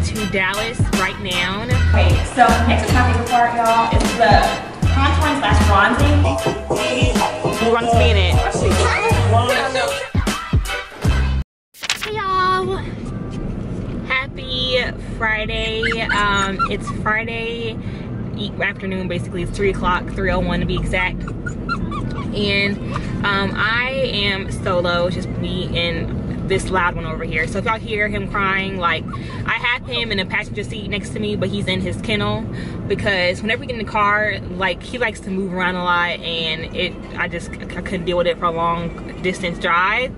to Dallas right now. Okay, so next is my favorite part, y'all. It's the contouring slash bronzing. You want to be in it? Hey y'all. Happy Friday. It's Friday afternoon, basically. It's 3 o'clock, 3:01 to be exact. And I am solo, just me and this loud one over here. So if y'all hear him crying, like, I have him in a passenger seat next to me, but he's in his kennel because whenever we get in the car, like, he likes to move around a lot, and I couldn't deal with it for a long distance drive.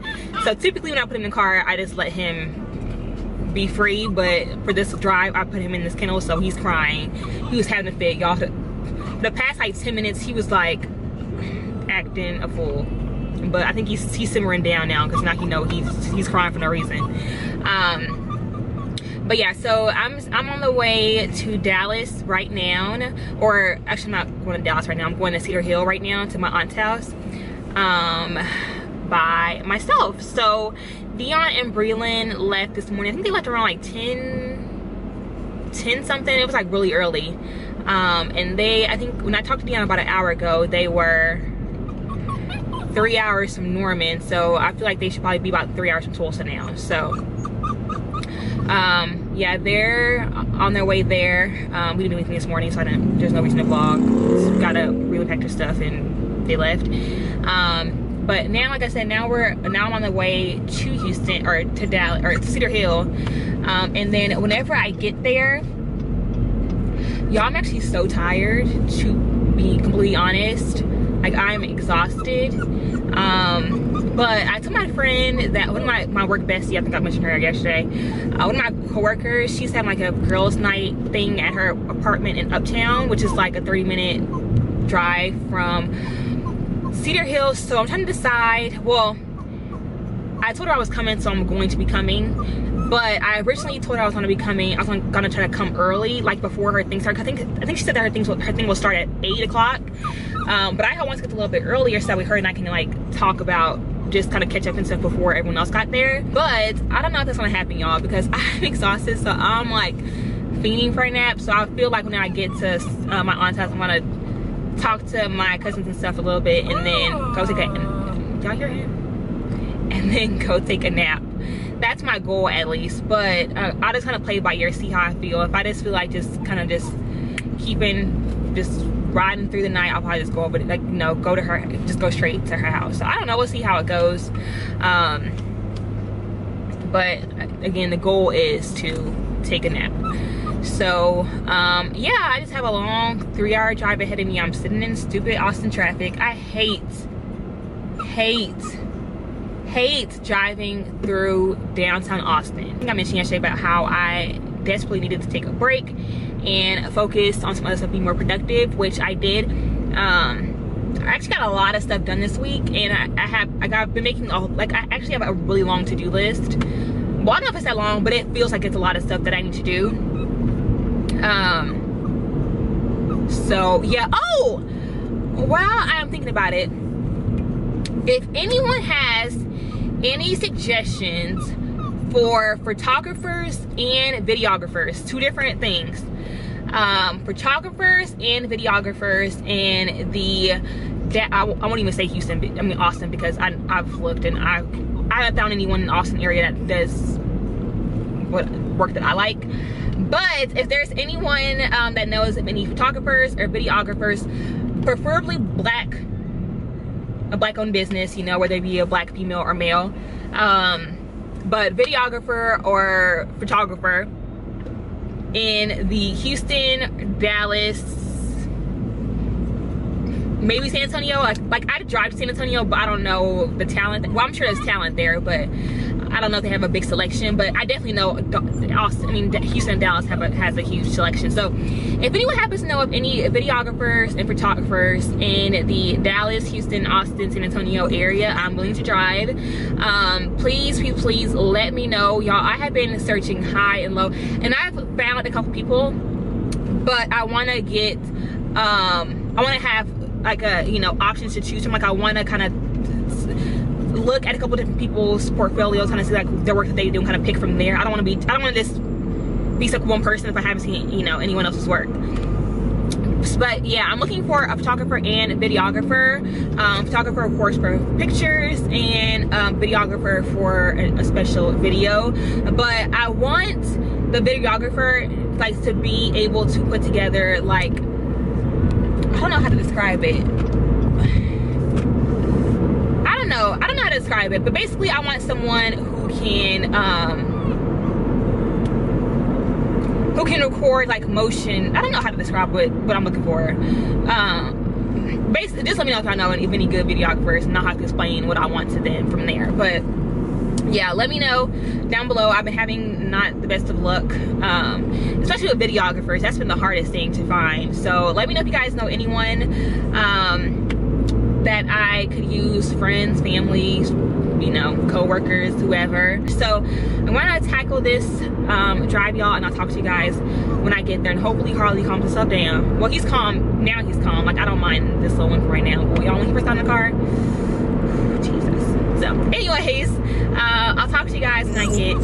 So typically when I put him in the car, I just let him be free, but for this drive, I put him in this kennel, so he's crying. He was having a fit, y'all. For the past like 10 minutes, he was like acting a fool. But I think he's simmering down now because now he know he's crying for no reason. But yeah, so I'm on the way to Dallas right now, or actually I'm not going to Dallas right now. I'm going to Cedar Hill right now to my aunt's house by myself. So Deon and Breland left this morning. I think they left around like 10 something. It was like really early. And I think when I talked to Deon about an hour ago, they were 3 hours from Norman, so I feel like they should probably be about 3 hours from Tulsa now. So yeah, they're on their way there. We didn't do anything this morning, so there's no reason to vlog. Just gotta really pack their stuff, and they left. But now, like I said, now I'm on the way to Houston, or to Dallas, or to Cedar Hill. And then whenever I get there, y'all, I'm actually so tired, to be completely honest. Like, I'm exhausted. But I told my friend that one of my work bestie, I think I mentioned her yesterday, one of my coworkers, she's having like a girls' night thing at her apartment in Uptown, which is like a 30-minute drive from Cedar Hill. So I'm trying to decide. Well, I told her I was coming, so I'm going to be coming. But I originally told her I was going to be coming. I was going to try to come early, like before her thing started. I think she said that her thing will start at 8 o'clock. But I wanted to get a little bit earlier so that her and I can like talk about, just kind of catch up and stuff before everyone else got there. But I don't know if that's going to happen, y'all, because I'm exhausted. So I'm like fiending for a nap. So I feel like when I get to my aunt's house, I'm going to talk to my cousins and stuff a little bit, and then go take a, y'all hear him? And then go take a nap. That's my goal, at least. But I'll just kind of play it by ear, see how I feel. If I just feel like just riding through the night, I'll probably just go over, like, go to her, just go straight to her house. So I don't know, we'll see how it goes. But again, the goal is to take a nap. So yeah, I just have a long 3-hour drive ahead of me. I'm sitting in stupid Austin traffic. I hate driving through downtown Austin. I think I mentioned yesterday about how I desperately needed to take a break and focus on some other stuff, be more productive, which I did. I actually got a lot of stuff done this week, and I've been making I actually have a really long to-do list. Well, I don't know if it's that long, but it feels like it's a lot of stuff that I need to do. So yeah. Oh, while I'm thinking about it, if anyone has any suggestions for photographers and videographers, two different things, photographers and videographers in I won't even say Houston, I mean Austin, because I've looked and I haven't found anyone in the Austin area that does what work that I like. But if there's anyone that knows of any photographers or videographers, preferably a black-owned business, whether they be a black female or male, but videographer or photographer in the Houston, Dallas, maybe San Antonio. Like I'd drive to San Antonio, but I don't know the talent. Well, I'm sure there's talent there, but I don't know if they have a big selection. But I definitely know Houston and Dallas has a huge selection. So if anyone happens to know of any videographers and photographers in the Dallas, Houston, Austin, San Antonio area, I'm willing to drive. Please let me know, y'all. I have been searching high and low, and I've found a couple people, but I want to get I want to have like options to choose from. Like I want to kind of look at a couple different people's portfolios, kind of see like their work that they do and kind of pick from there. I don't want to just be stuck with one person if I haven't seen, you know, anyone else's work. But yeah, I'm looking for a photographer and a videographer. Photographer, of course, for pictures, and videographer for a special video. But I want the videographer like to be able to put together, like, I don't know how to describe it. I don't know how to describe it, but basically I want someone who can record like motion. I don't know how to describe what I'm looking for. Basically, just let me know if I know of any good videographers, and I'll have to explain what I want to them from there. But yeah, let me know down below. I've been having not the best of luck, especially with videographers. That's been the hardest thing to find. So let me know if you guys know anyone that I could use, friends, family, you know, co-workers, whoever. So I'm gonna tackle this drive, y'all, and I'll talk to you guys when I get there, and hopefully Harley calms himself down. Well, he's calm now. He's calm. Like, I don't mind this little one for right now. But y'all, when he first got in the car, Jesus. So anyways, I'll talk to you guys when I get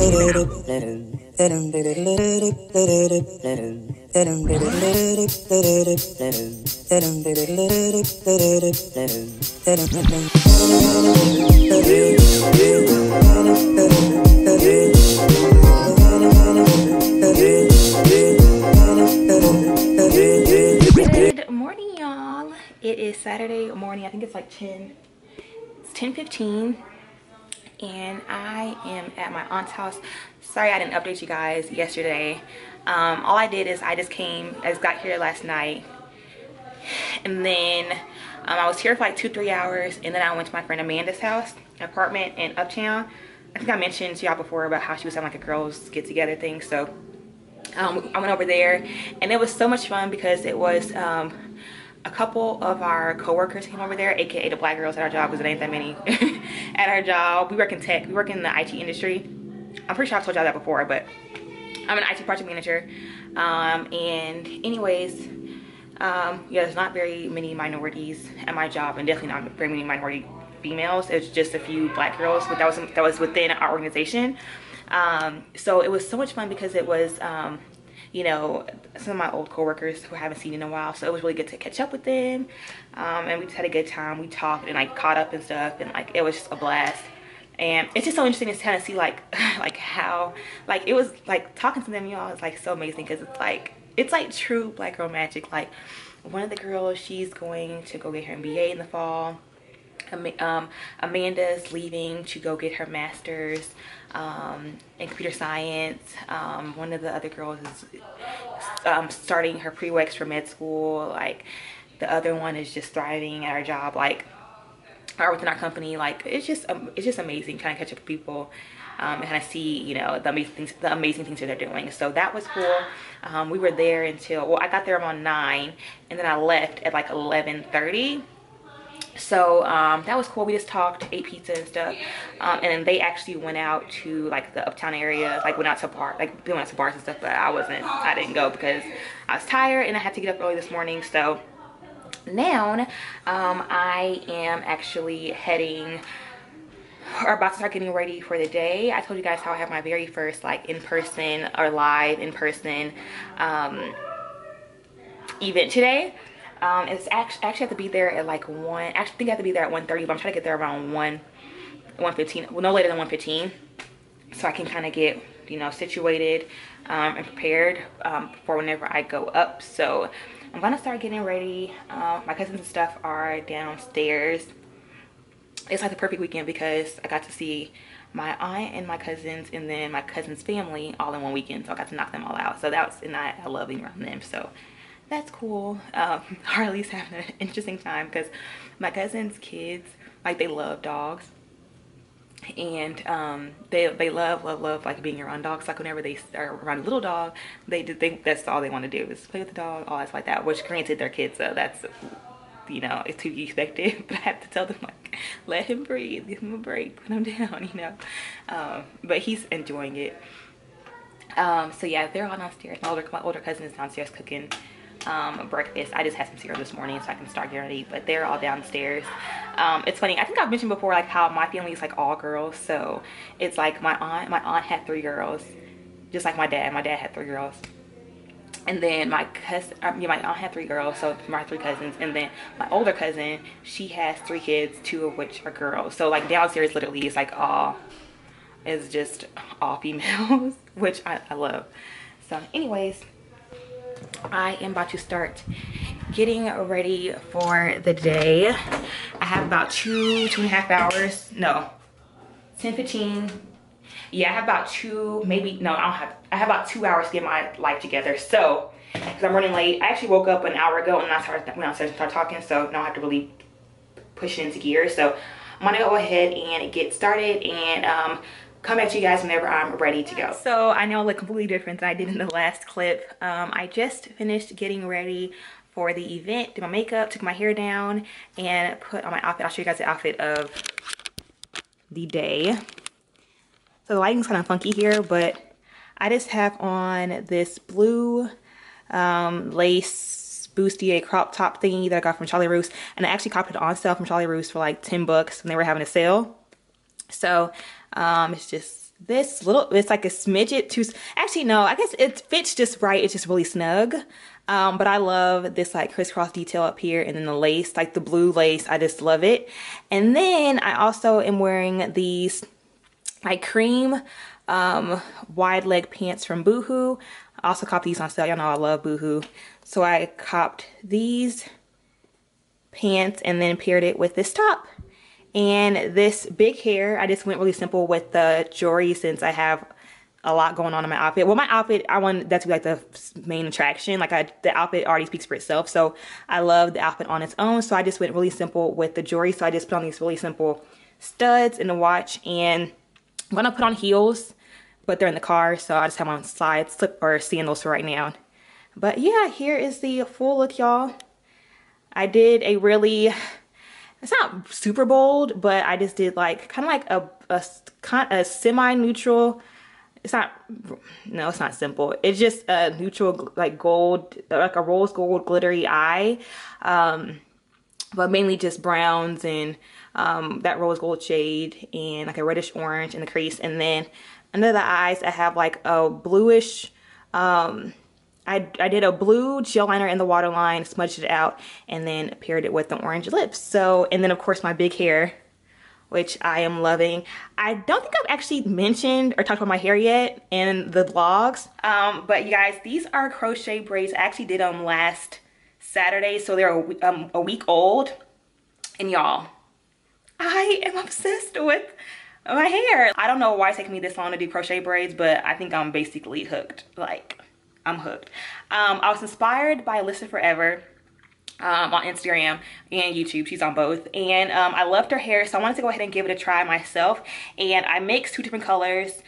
Good morning, y'all. It is Saturday morning. I think it's like 10:15, and I am at my aunt's house. Sorry I didn't update you guys yesterday. All I did is I just got here last night, and then I was here for like 2-3 hours, and then I went to my friend Amanda's house, apartment in Uptown. I think I mentioned to y'all before about how she was having like a girls get together thing. So I went over there, and it was so much fun because it was a couple of our co-workers came over there, aka the black girls at our job, because it ain't that many at our job. We work in tech. We work in the IT industry. I'm pretty sure I've told y'all that before, but I'm an IT project manager. And anyways, yeah, there's not very many minorities at my job, and definitely not very many minority females. It's just a few black girls, but that was within our organization. So it was so much fun because it was you know, some of my old coworkers who I haven't seen in a while, so it was really good to catch up with them. And we just had a good time. We talked and like caught up and stuff, and like it was just a blast. And it's just so interesting to kind of see like how like it was like talking to them, y'all. It's like so amazing because it's like true black girl magic. Like, one of the girls, she's going to go get her MBA in the fall. Amanda's leaving to go get her master's in computer science. One of the other girls is starting her prereqs for med school. Like, the other one is just thriving at her job, like, or within our company. Like, it's just amazing kind of catch up with people and kind of see, you know, the amazing things that they're doing. So that was cool. We were there until, well, I got there around 9, and then I left at like 11:30. So that was cool. We just talked, ate pizza and stuff, and then they actually went out to like the Uptown area, like went out to bars and stuff, but I didn't go because I was tired and I had to get up early this morning. So now I am actually about to start getting ready for the day. I told you guys how I have my very first like in-person or live in-person event today. It's actually have to be there at like 1. Actually, I think I have to be there at 1:30, but I'm trying to get there around 1:15. Well, no later than 1:15, so I can kind of get, you know, situated and prepared for whenever I go up. So I'm gonna start getting ready. My cousins and stuff are downstairs. It's like the perfect weekend because I got to see my aunt and my cousins, and then my cousin's family all in one weekend. So I got to knock them all out. So and I love being around them. So that's cool. Harley's having an interesting time because my cousin's kids, like, they love dogs, and they love like being around dogs. Like, whenever they are around a little dog, that's all they want to do is play with the dog, all that like that. Which, granted, they're kids, so that's, you know, it's to be expected. But I have to tell them, like, let him breathe, give him a break, put him down, you know. But he's enjoying it. So yeah, they're all downstairs. My older cousin is downstairs cooking breakfast. I just had some cereal this morning so I can start getting ready, but they're all downstairs. It's funny, I think I've mentioned before like how my family is like all girls. So it's like my aunt had 3 girls, just like my dad. My dad had 3 girls. And then my cousin, my aunt had 3 girls, so my 3 cousins. And then my older cousin, she has 3 kids, 2 of which are girls. So like downstairs literally is like all, it's just all females, which I love. So anyways, I am about to start getting ready for the day. I have about 2.5 hours. No, 10:15. Yeah, I have about 2, maybe, no, I have about 2 hours to get my life together. So, because I'm running late. I actually woke up an hour ago and I went downstairs and started talking. So now I have to really push it into gear. So I'm gonna go ahead and get started and come back to you guys whenever I'm ready to go. So I know I look completely different than I did in the last clip. I just finished getting ready for the event, did my makeup, took my hair down, and put on my outfit. I'll show you guys the outfit of the day. So the lighting's kind of funky here, but I just have on this blue lace bustier crop top thingy that I got from Charlie Roos, and I actually copied it on sale from Charlie Roos for like $10 when they were having a sale. So it's just this little, it's like a smidget too, actually no, I guess it fits just right, it's just really snug. But I love this like crisscross detail up here, and then the lace, like the blue lace, I just love it. And then I also am wearing these like cream wide leg pants from Boohoo. I also copped these on sale. Y'all know I love Boohoo. So I copped these pants and then paired it with this top. And this big hair, I just went really simple with the jewelry since I have a lot going on in my outfit. Well, my outfit, I want that to be like the main attraction. Like the outfit already speaks for itself. So I love the outfit on its own. So I just went really simple with the jewelry. So I just put on these really simple studs and a watch, and I'm gonna put on heels, but they're in the car, so I just have on slip or sandals for right now. But yeah, here is the full look, y'all. I did a really, it's not super bold, but I just did like kind of like a semi-neutral. It's not, no, it's not simple. It's just a neutral like gold, like a rose gold glittery eye, but mainly just browns and that rose gold shade and like a reddish orange in the crease. And then under the eyes I have like a bluish, I did a blue gel liner in the waterline, smudged it out, and then paired it with the orange lips. So, and then of course my big hair, which I am loving. I don't think I've actually mentioned or talked about my hair yet in the vlogs, but you guys, these are crochet braids. I actually did them last Saturday, so they're a week old. And y'all, I am obsessed with my hair. I don't know why it's taking me this long to do crochet braids, but I think I'm basically hooked. Like, I'm hooked. I was inspired by Alyssa Forever on Instagram and YouTube. She's on both. And I loved her hair, so I wanted to go ahead and give it a try myself. And I mixed 2 different colors,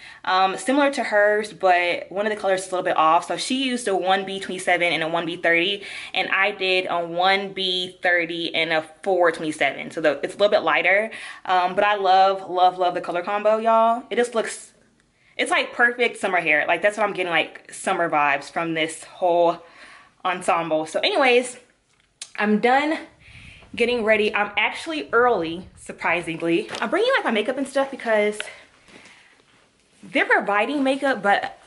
similar to hers, but one of the colors is a little bit off. So she used a 1B27 and a 1B30, and I did a 1B30 and a 427. So it's a little bit lighter, but I love the color combo, y'all. It just looks, it's like perfect summer hair. Like that's what I'm getting, like summer vibes from this whole ensemble. So anyways, I'm done getting ready. I'm actually early, surprisingly. I'm bringing like my makeup and stuff because they're providing makeup, but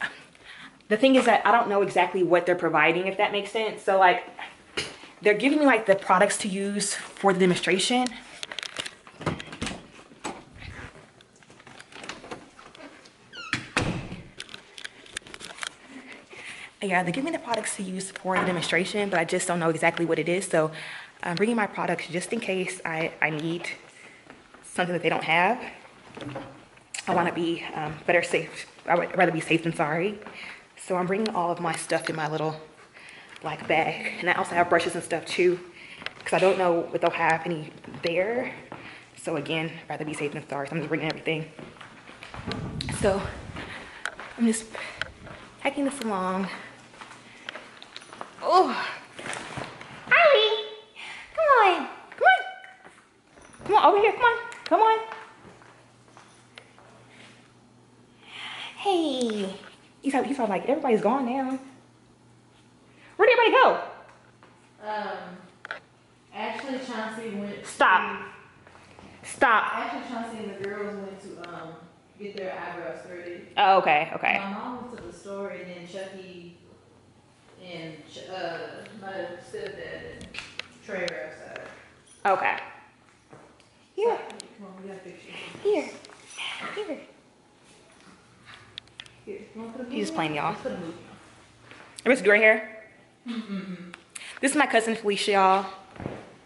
the thing is that I don't know exactly what they're providing, if that makes sense. So like, they're giving me like the products to use for the demonstration. Yeah, they give me the products to use for the demonstration, but I just don't know exactly what it is. So I'm bringing my products just in case I need something that they don't have. I want to be better safe. I would rather be safe than sorry. So I'm bringing all of my stuff in my little black bag. And I also have brushes and stuff too, because I don't know what they'll have any there. So again, I'd rather be safe than sorry. So I'm just bringing everything. So I'm just packing this along. Oh, Riley, come on, come on over here, come on. Hey, you sound like everybody's gone now. Where'd everybody go? Actually, Chauncey went. Stop. Actually, Chauncey and the girls went to get their eyebrows threaded. Oh, okay. My mom went to the store, and then Chucky and my stepdad and Trey are outside. Okay. Here. Come on, we got pictures. Here. Here. Here. You want to put a movie He's just playing, on? y'all. Let's put a movie Am I supposed to do right here? on. This is my cousin Felicia, y'all.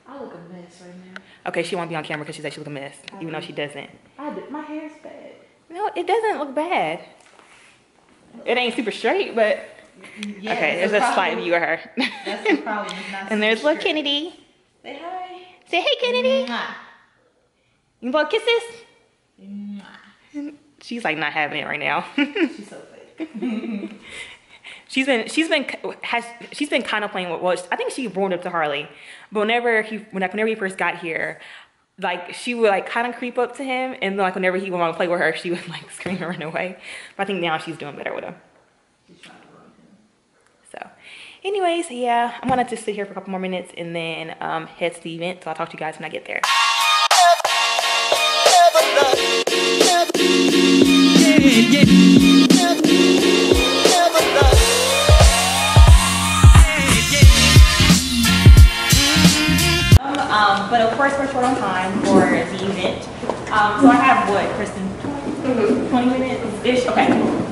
I look a mess right now. Okay, she won't be on camera because she said she look a mess, even though she doesn't. My hair's bad. No, it doesn't look bad. It ain't super straight, but Yeah, okay, there's a slight view of her. That's the problem. It's not And there's super little straight. Kennedy. Say hi. Say hey, Kennedy. Mwah. You want kisses? Mwah. She's like not having it right now. She's so fake. she's been kind of playing with. Well, I think she warmed up to Harley, but whenever he first got here, like she would like kind of creep up to him, and like whenever he would want to play with her, she would like scream and run away. But I think now she's doing better with him. She's trying to run him. So, anyways, yeah, I'm gonna just sit here for a couple more minutes and then head to the event. So I'll talk to you guys when I get there. But of course, we're short on time for the event. So I have what, Kristen? 20 minutes-ish? Okay.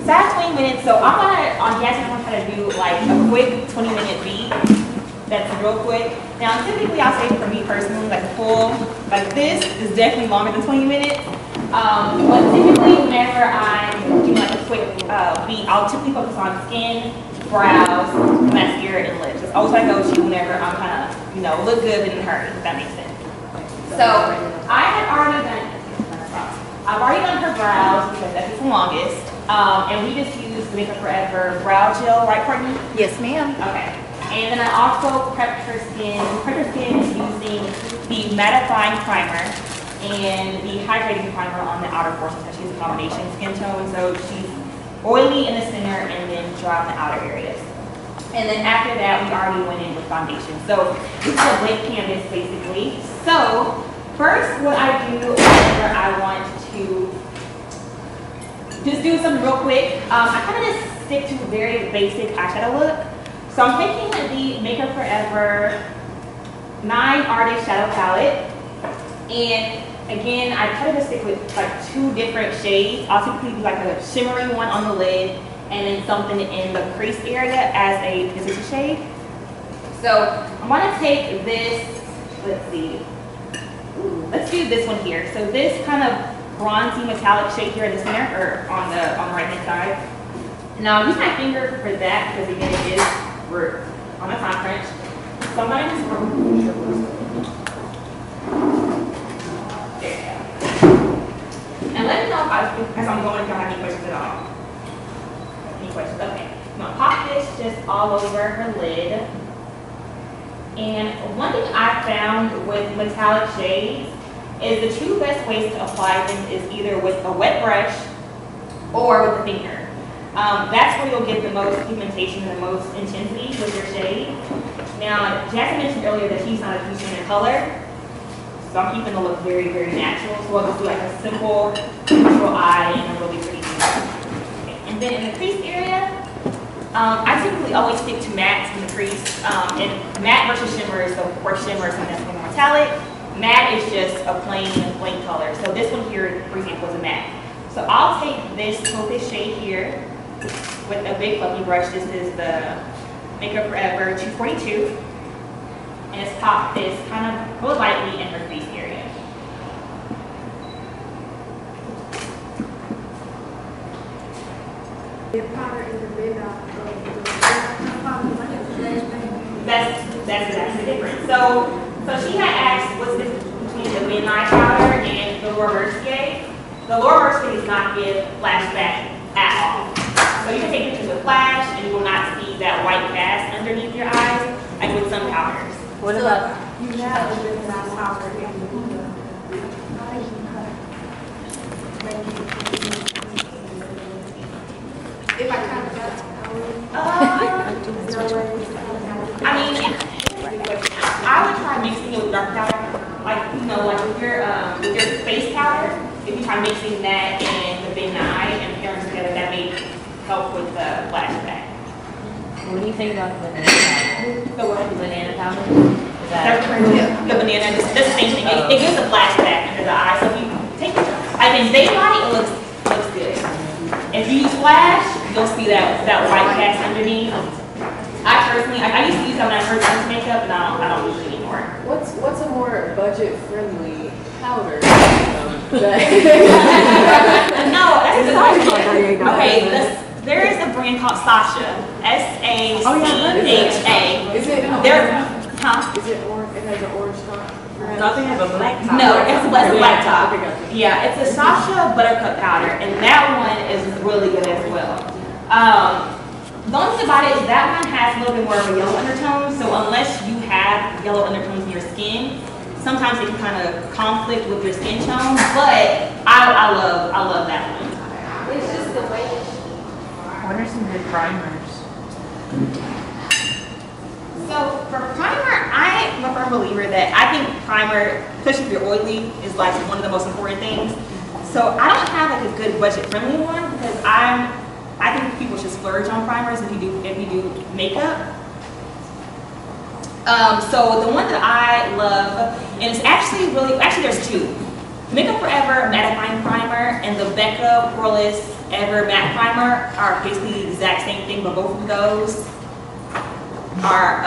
So I have 20 minutes. So I'm gonna, on Jasmine, I'm gonna try to do like a quick 20-minute beat. That's real quick. Now, typically, I'll say for me personally, like a full, like this is definitely longer than 20 minutes. But typically, whenever I'm doing like a quick beat, I'll typically focus on skin, brows, mascara, and lips. That's always what I go to whenever I'm kind of, you know, look good and in a hurry, if that makes sense. So I've already done her brows because that's the longest. And we just use Makeup Forever brow gel, right, Courtney? Yes, ma'am. Okay. And then I also prepped her skin using the mattifying primer and the hydrating primer on the outer portion. So she's a combination skin tone. So she's oily in the center and then dry on the outer areas. And then after that, we already went in with foundation. So this is a blank canvas, basically. So first, what I do whenever I want to just do something real quick, I kind of just stick to a very basic eyeshadow look. So I'm taking the Makeup Forever 9 Artist Shadow Palette. And again, I try to just stick with like 2 different shades. I'll typically do like a shimmery one on the lid and then something in the crease area as a position shade. So I'm gonna take this, let's see, let's do this one here. So this kind of bronzy metallic shade here in the center, or on the right hand side. Now I'll use my finger for that because again it is, we're on a time crunch. So I'm gonna just there you go. And let me know as I'm going if y'all have any questions at all. Any questions? Okay. I'm gonna pop this just all over her lid. And one thing I found with metallic shades is the 2 best ways to apply them is either with a wet brush or with a finger. That's where you'll get the most pigmentation and the most intensity with your shade. Now, Jasmine mentioned earlier that she's not a huge fan of color, so I'm keeping the look very, very natural. So we'll just do like a simple, natural eye and a really pretty okay. And then in the crease area, I typically always stick to mattes in the crease. And matte versus shimmer, so of course shimmer is something that's more metallic. Matte is just a plain color. So this one here, for example, is a matte. So I'll take this Crawfish shade here with a big fluffy brush. This is the Makeup Forever 242. And it's pop this kind of real lightly in her crease area. The powder is the big That's exactly the difference. So she had asked what's the difference between the midnight powder and the Laura Mercier. The Laura Mercier does not give flashback at all. So you can take pictures with flash and you will not see that white cast underneath your eyes, like with some powders. What about you have a big powder if I kind of got I mean, I would try mixing it with dark powder, like you know, like with your face powder. If you try mixing that and the big eye and pairing together, that may help with the flashback. What do you think about the banana powder? The what? Banana powder? Is that The banana, does the same thing. It gives a flashback under the eye. So if you take it, like in daylight, it looks good. If you use flash, you'll see that white cast underneath. I personally, I used to use that when I first started makeup, and I don't use it anymore. What's a more budget-friendly powder? No, that's a good question. Okay, there is a brand called Sasha. S-A-C-H-A. Is it Huh? Is it orange? It has an orange top. No, I think it has a black top. No, it's a black top. Okay, gotcha. Yeah, it's a Sasha Buttercup powder, and that one is really good as well. The only thing about it is that one has a little bit more of a yellow undertone, so unless you have yellow undertones in your skin, sometimes it can kind of conflict with your skin tone, but I love that one. It's just the way What are some good primers? So for primer, I'm a firm believer that I think primer, especially if you're oily, is like one of the most important things. So I don't have like a good budget-friendly one because I think people should splurge on primers if you do makeup. So the one that I love, and it's actually there's two. Makeup Forever Mattifying Primer and the Becca Poreless Ever Matte Primer are basically the exact same thing, but both of those are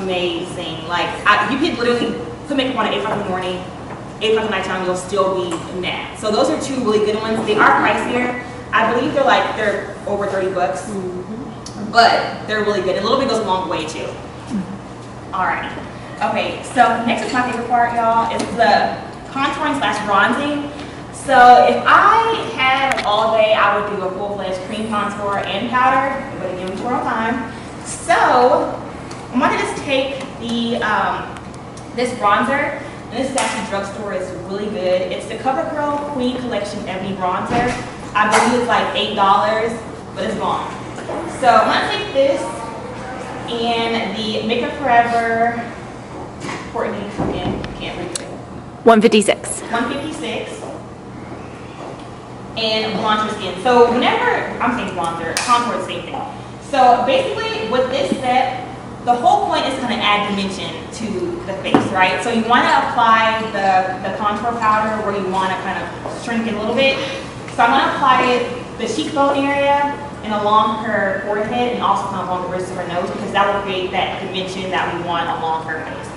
amazing. Like you can literally put makeup on at 8 o'clock in the morning, 8 o'clock at night time, you'll still be matte. So those are two really good ones. They are pricier. I believe they're over 30 bucks, but they're really good. And a little bit goes a long way too. Alright. Okay, so next is my favorite part, y'all. It's the contouring / bronzing. So if I had all day, I would do a full-fledged cream contour and powder, but again, we tour on time. So I'm gonna just take the this bronzer, and this is actually drugstore. It's really good. It's the CoverGirl Queen Collection Ebony Bronzer. I believe it's like $8, but it's bomb. So I'm gonna take this and the Makeup Forever. Courtney, again, can't read it. 156. 156. And bronzer skin. So whenever I'm saying bronzer, contour is the same thing. So basically with this set, the whole point is to kind of add dimension to the face, right? So you want to apply the contour powder where you want to kind of shrink it a little bit. So I'm going to apply it the cheekbone area and along her forehead and also kind of along the bridge of her nose because that will create that dimension that we want along her face.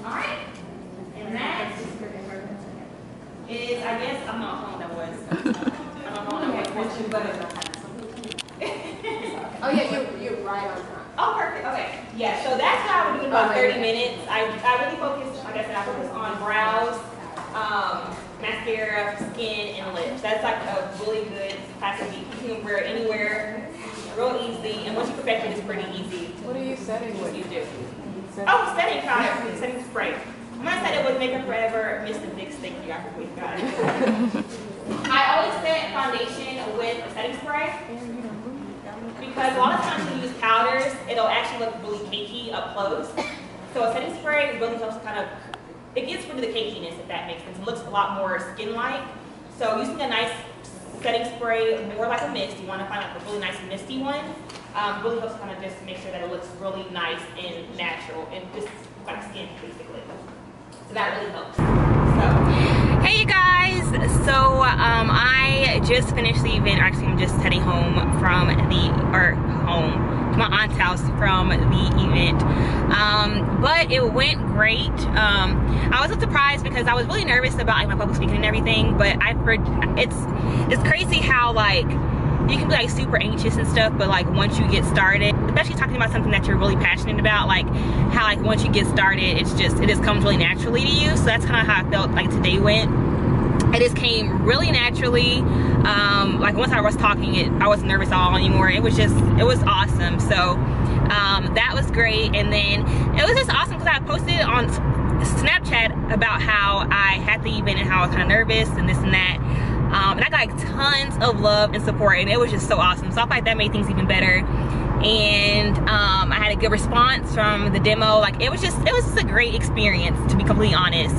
Alright, and that is, I guess, I'm not sure what that was. I don't know what that was, but Oh yeah, you're right on time. oh, perfect. Okay. Yeah, so that's how I would do in about 30 minutes. I really focus, like I said, I focus on brows, mascara, skin, and lips. That's like a really good classic. You can wear it anywhere, real easy. And once you perfect it, it's pretty easy. What are you setting with? You do. Oh, setting powder, setting spray. I'm gonna set it with Makeup Forever Mist and Fix. Thank you, I completely got it. I always set foundation with a setting spray. Because a lot of times when you use powders, it'll actually look really cakey up close. So a setting spray really helps kind of, it gets rid of the cakiness, if that makes sense. It looks a lot more skin-like. So using a nice setting spray, more like a mist, you want to find like a really nice misty one, really helps kind of just make sure that it looks really nice and natural and just like skin, basically. So that really helps. Hey you guys, so I just finished the event. Actually, I'm just heading home from to my aunt's house from the event, but it went great. I was surprised because I was really nervous about like my public speaking and everything, but it's crazy how like you can be like super anxious and stuff, but like once you get started, especially talking about something that you're really passionate about, like how like once you get started, it just comes really naturally to you. So that's kind of how I felt like today went. It just came really naturally. Like once I was talking, I wasn't nervous at all anymore. It was awesome. So that was great. And then it was just awesome because I posted on Snapchat about how I had the event and how I was kind of nervous and this and that. And I got like tons of love and support, and it was just so awesome. So I felt like that made things even better. And I had a good response from the demo. Like it was just a great experience, to be completely honest.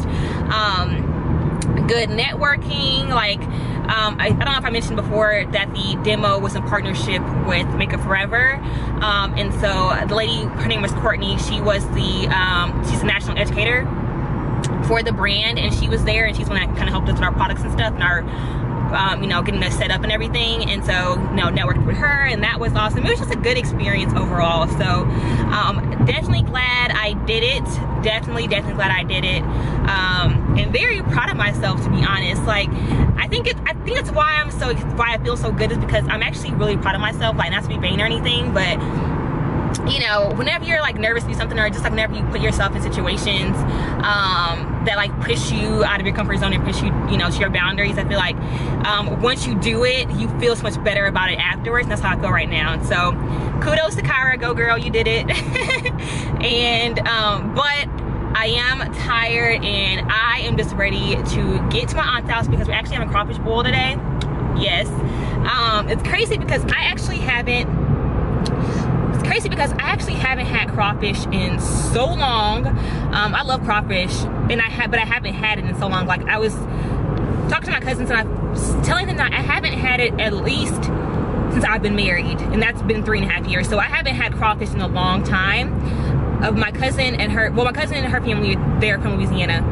Good networking, like I don't know if I mentioned before that the demo was in partnership with Makeup Forever. And so the lady, her name was Courtney, she was the, she's a national educator for the brand, and she was there, and she's the one that kind of helped us with our products and stuff, and our, you know, getting us set up and everything. And so, you know, networked with her, and that was awesome. It was just a good experience overall. So definitely glad I did it. Definitely glad I did it. And very proud of myself, to be honest. Like, I think it's why I feel so good, is because I'm actually really proud of myself. Like, not to be vain or anything, but you know, whenever you're like nervous to do something, or just like whenever you put yourself in situations that like push you out of your comfort zone and push you, you know, to your boundaries, I feel like once you do it, you feel so much better about it afterwards. And that's how I feel right now. And so kudos to Kyra, go girl, you did it. And but I am tired, and I am just ready to get to my aunt's house, because we're actually having crawfish boil today. Yes. It's crazy because I actually haven't had crawfish in so long. I love crawfish, and but I haven't had it in so long. Like, I was talking to my cousins, and I was telling them that I haven't had it at least since I've been married, and that's been 3.5 years. So I haven't had crawfish in a long time. My cousin and her family, they're from Louisiana,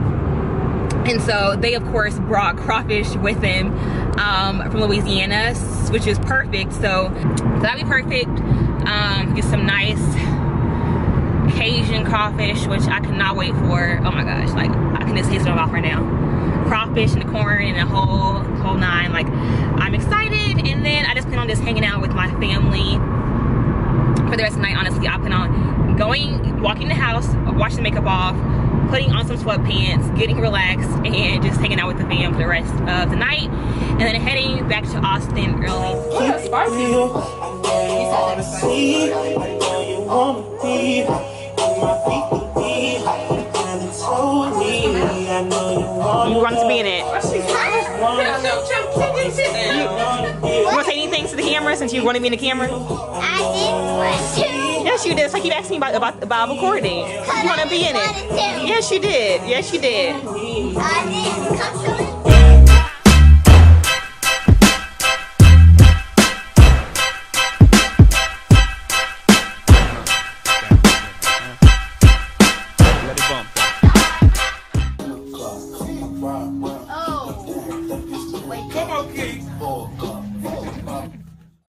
and so they of course brought crawfish with them from Louisiana, which is perfect. So that'd be perfect. Get some nice Cajun crawfish, which I cannot wait for. Oh my gosh, like, I can just taste it in my mouth right now. Crawfish and the corn and the whole nine. Like, I'm excited. And then I just plan on just hanging out with my family for the rest of the night. Honestly, I plan on walking the house, washing the makeup off, putting on some sweatpants, getting relaxed, and just hanging out with the fam for the rest of the night, and then heading back to Austin early. You want to be in it? You want to say anything to the camera, since you want to be in the camera? I didn't want to. Yes, you did. It's like you asked me about recording. You want to be in it? Yes, you did. Yes, you did. I didn't come to it.